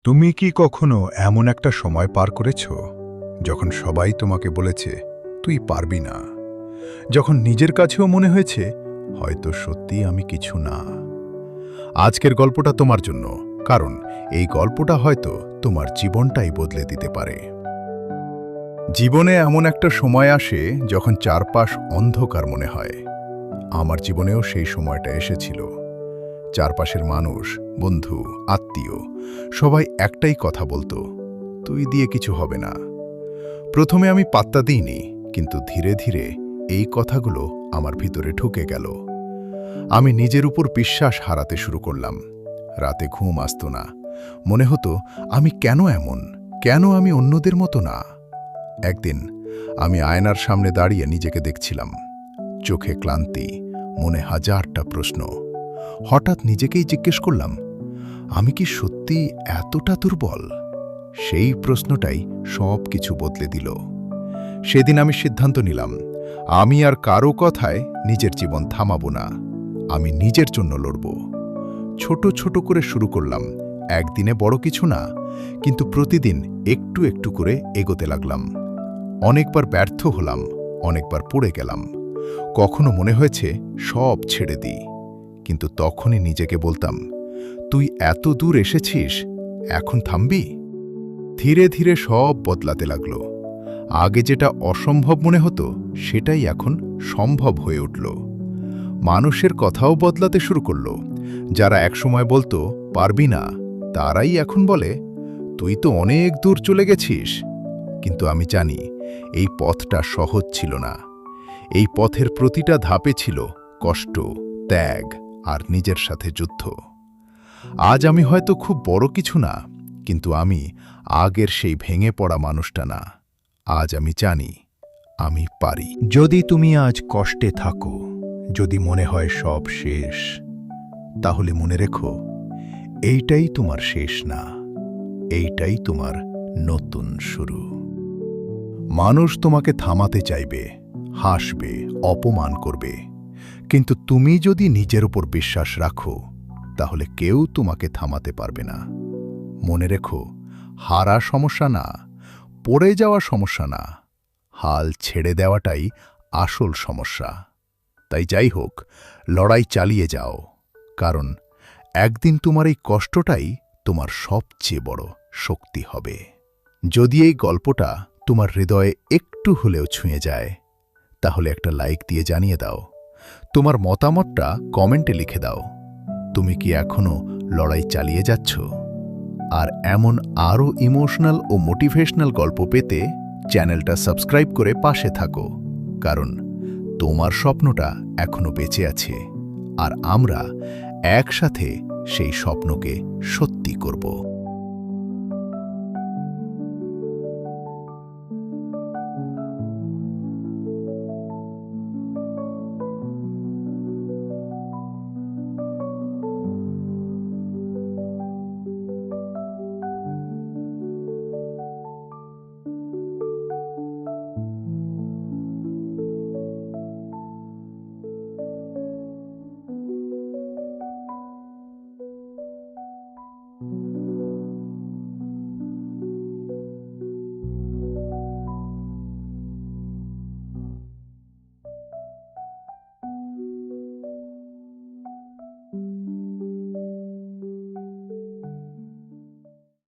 তুমি কি কখনো এমন একটা সময় পার করেছ যখন সবাই তোমাকে বলেছে তুই পারবি না, যখন নিজের কাছেও মনে হয়েছে হয়তো সত্যি আমি কিছু না? আজকের গল্পটা তোমার জন্য, কারণ এই গল্পটা হয়তো তোমার জীবনটাই বদলে দিতে পারে। জীবনে এমন একটা সময় আসে যখন চারপাশ অন্ধকার মনে হয়। আমার জীবনেও সেই সময়টা এসেছিল। চারপাশের মানুষ, বন্ধু, আত্মীয় সবাই একটাই কথা বলতো, তুই দিয়ে কিছু হবে না। প্রথমে আমি পাত্তা দিইনি, কিন্তু ধীরে ধীরে এই কথাগুলো আমার ভিতরে ঢুকে গেল। আমি নিজের উপর বিশ্বাস হারাতে শুরু করলাম। রাতে ঘুম আসতো না। মনে হতো আমি কেন এমন, কেন আমি অন্যদের মতো না। একদিন আমি আয়নার সামনে দাঁড়িয়ে নিজেকে দেখছিলাম। চোখে ক্লান্তি, মনে হাজারটা প্রশ্ন। হঠাৎ নিজেকেই জিজ্ঞেস করলাম, আমি কি সত্যি এতটা দুর্বল? সেই প্রশ্নটাই সব কিছু বদলে দিল। সেদিন আমি সিদ্ধান্ত নিলাম, আমি আর কারো কথায় নিজের জীবন থামাবো না। আমি নিজের জন্য লড়ব। ছোট ছোট করে শুরু করলাম, একদিনে বড় কিছু না, কিন্তু প্রতিদিন একটু একটু করে এগোতে লাগলাম। অনেকবার ব্যর্থ হলাম, অনেকবার পড়ে গেলাম। কখনো মনে হয়েছে সব ছেড়ে দিই, কিন্তু তখনই নিজেকে বলতাম, তুই এত দূর এসেছিস, এখন থামবি? ধীরে ধীরে সব বদলাতে লাগলো। আগে যেটা অসম্ভব মনে হতো সেটাই এখন সম্ভব হয়ে উঠল। মানুষের কথাও বদলাতে শুরু করল। যারা একসময় বলতো পারবি না, তারাই এখন বলে তুই তো অনেক দূর চলে গেছিস। কিন্তু আমি জানি এই পথটা সহজ ছিল না। এই পথের প্রতিটা ধাপে ছিল কষ্ট, ত্যাগ আর নিজের সাথে যুদ্ধ। আজ আমি হয়তো খুব বড় কিছু না, কিন্তু আমি আগের সেই ভেঙে পড়া মানুষটা না। আজ আমি জানি আমি পারি। যদি তুমি আজ কষ্টে থাকো, যদি মনে হয় সব শেষ, তাহলে মনে রেখো, এইটাই তোমার শেষ না, এইটাই তোমার নতুন শুরু। মানুষ তোমাকে থামাতে চাইবে, হাসবে, অপমান করবে, কিন্তু তুমি যদি নিজের উপর বিশ্বাস রাখো, তাহলে কেউ তোমাকে থামাতে পারবে না। মনে রেখো, হারা সমস্যা না, পড়ে যাওয়া সমস্যা না, হাল ছেড়ে দেওয়াটাই আসল সমস্যা। তাই যাই হোক, লড়াই চালিয়ে যাও, কারণ একদিন তোমার এই কষ্টটাই তোমার সবচেয়ে বড় শক্তি হবে। যদি এই গল্পটা তোমার হৃদয়ে একটু হলেও ছুঁয়ে যায়, তাহলে একটা লাইক দিয়ে জানিয়ে দাও। তোমার মতামতটা কমেন্টে লিখে দাও। তুমি কি এখনো লড়াই চালিয়ে যাচ্ছ? আর এমন আরও ইমোশনাল ও মোটিভেশনাল গল্প পেতে চ্যানেলটা সাবস্ক্রাইব করে পাশে থাকো, কারণ তোমার স্বপ্নটা এখনো বেঁচে আছে, আর আমরা একসাথে সেই স্বপ্নকে সত্যি করব।